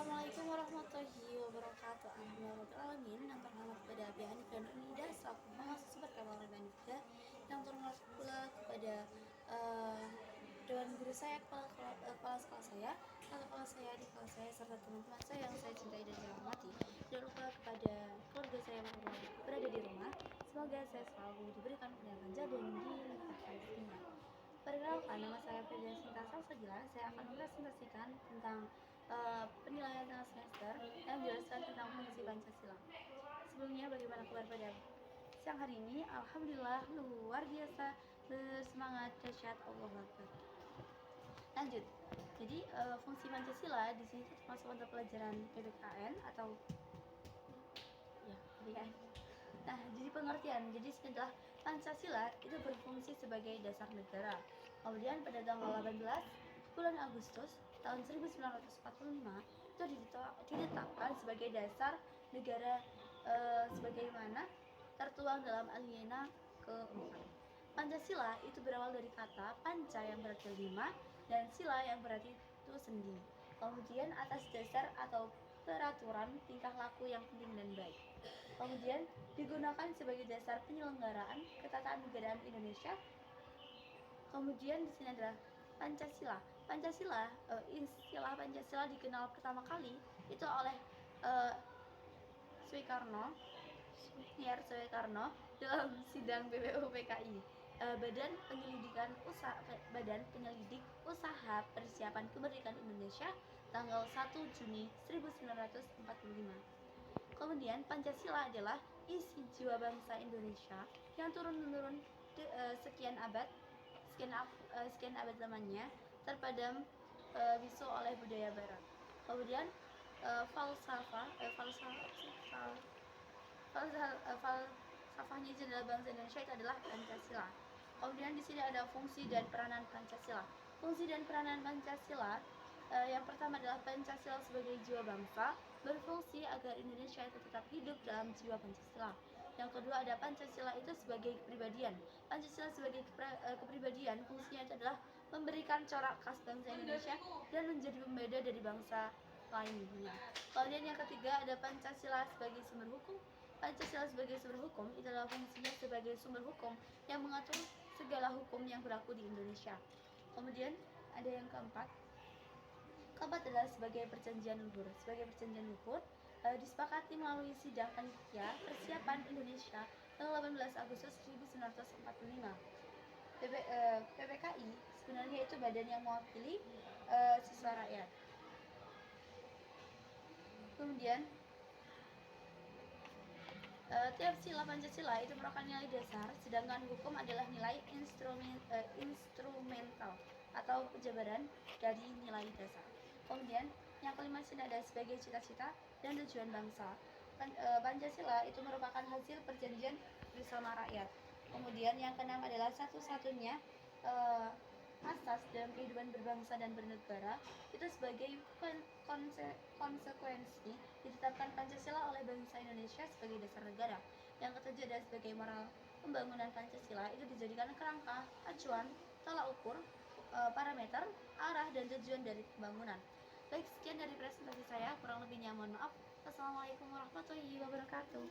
Assalamualaikum warahmatullahi wabarakatuh. Alhamdulillahirobbilalamin. Yang terhormat kepada Pihak dan Unida selaku pengawas perkembangan dan juga yang terhormat pula kepada eh, Dewan Guru saya, kepala sekolah saya, kakak kelas saya, adik kelas saya, serta teman-teman saya yang saya cintai dan saya hormati. Jangan lupa kepada keluarga saya yang berada di rumah. Semoga saya selalu diberikan kesehatan dan dilimpahkan rezekinya. Perkenalkan, nama saya Frida Sinta Salsabila. Saya akan mempresentasikan tentang penilaian tengah semester yang menjelaskan tentang fungsi Pancasila. Sebelumnya, bagaimana kabar pada siang hari ini? Alhamdulillah, luar biasa, bersemangat, dahsyat, Allahu Akbar. Lanjut. Jadi, fungsi Pancasila di sini termasuk mata pelajaran PPKN atau ya PPKN. Nah, jadi pengertian. Jadi adalah Pancasila itu berfungsi sebagai dasar negara. Kemudian pada tanggal 18 bulan Agustus tahun 1945 itu ditetapkan sebagai dasar negara sebagaimana tertuang dalam Alinea ke-4. Pancasila itu berawal dari kata panca yang berarti 5 dan sila yang berarti itu sendi. Kemudian atas dasar atau peraturan tingkah laku yang penting dan baik. Kemudian digunakan sebagai dasar penyelenggaraan ketatanegaraan Indonesia. Kemudian di sini adalah Pancasila. Istilah Pancasila dikenal pertama kali itu oleh Soekarno dalam sidang BPUPKI, Badan Penyelidik Usaha Persiapan Kemerdekaan Indonesia tanggal 1 Juni 1945. Kemudian Pancasila adalah isi jiwa bangsa Indonesia yang turun-menurun sekian abad lamanya terpadam bisu oleh budaya barat. Kemudian falsafahnya adalah bangsa Indonesia itu adalah Pancasila. Kemudian di sini ada fungsi dan peranan Pancasila. Fungsi dan peranan Pancasila yang pertama adalah Pancasila sebagai jiwa bangsa berfungsi agar Indonesia itu tetap hidup dalam jiwa Pancasila. Yang kedua ada Pancasila itu sebagai kepribadian. Pancasila sebagai kepribadian fungsinya itu adalah memberikan corak khas bangsa Indonesia dan menjadi pembeda dari bangsa lainnya. Kemudian yang ketiga ada Pancasila sebagai sumber hukum. Pancasila sebagai sumber hukum adalah fungsinya sebagai sumber hukum yang mengatur segala hukum yang berlaku di Indonesia. Kemudian ada yang keempat adalah sebagai perjanjian luhur. Sebagai perjanjian luhur disepakati melalui sidang panitia persiapan Indonesia tanggal 18 Agustus 1945. PPKI sebenarnya itu badan yang mewakili siswa rakyat. Kemudian tiap sila Pancasila itu merupakan nilai dasar, sedangkan hukum adalah nilai instrumental atau penjabaran dari nilai dasar. Kemudian yang kelima sini ada sebagai cita-cita dan tujuan bangsa. Pancasila itu merupakan hasil perjanjian bersama rakyat. Kemudian yang keenam adalah satu-satunya asas dalam kehidupan berbangsa dan bernegara. Itu sebagai konsekuensi ditetapkan Pancasila oleh bangsa Indonesia sebagai dasar negara. Yang ketujuh adalah sebagai moral pembangunan Pancasila itu dijadikan kerangka, acuan, tolak ukur, parameter, arah dan tujuan dari pembangunan. Baik, sekian dari presentasi saya, kurang lebihnya mohon maaf. Assalamualaikum warahmatullahi wabarakatuh.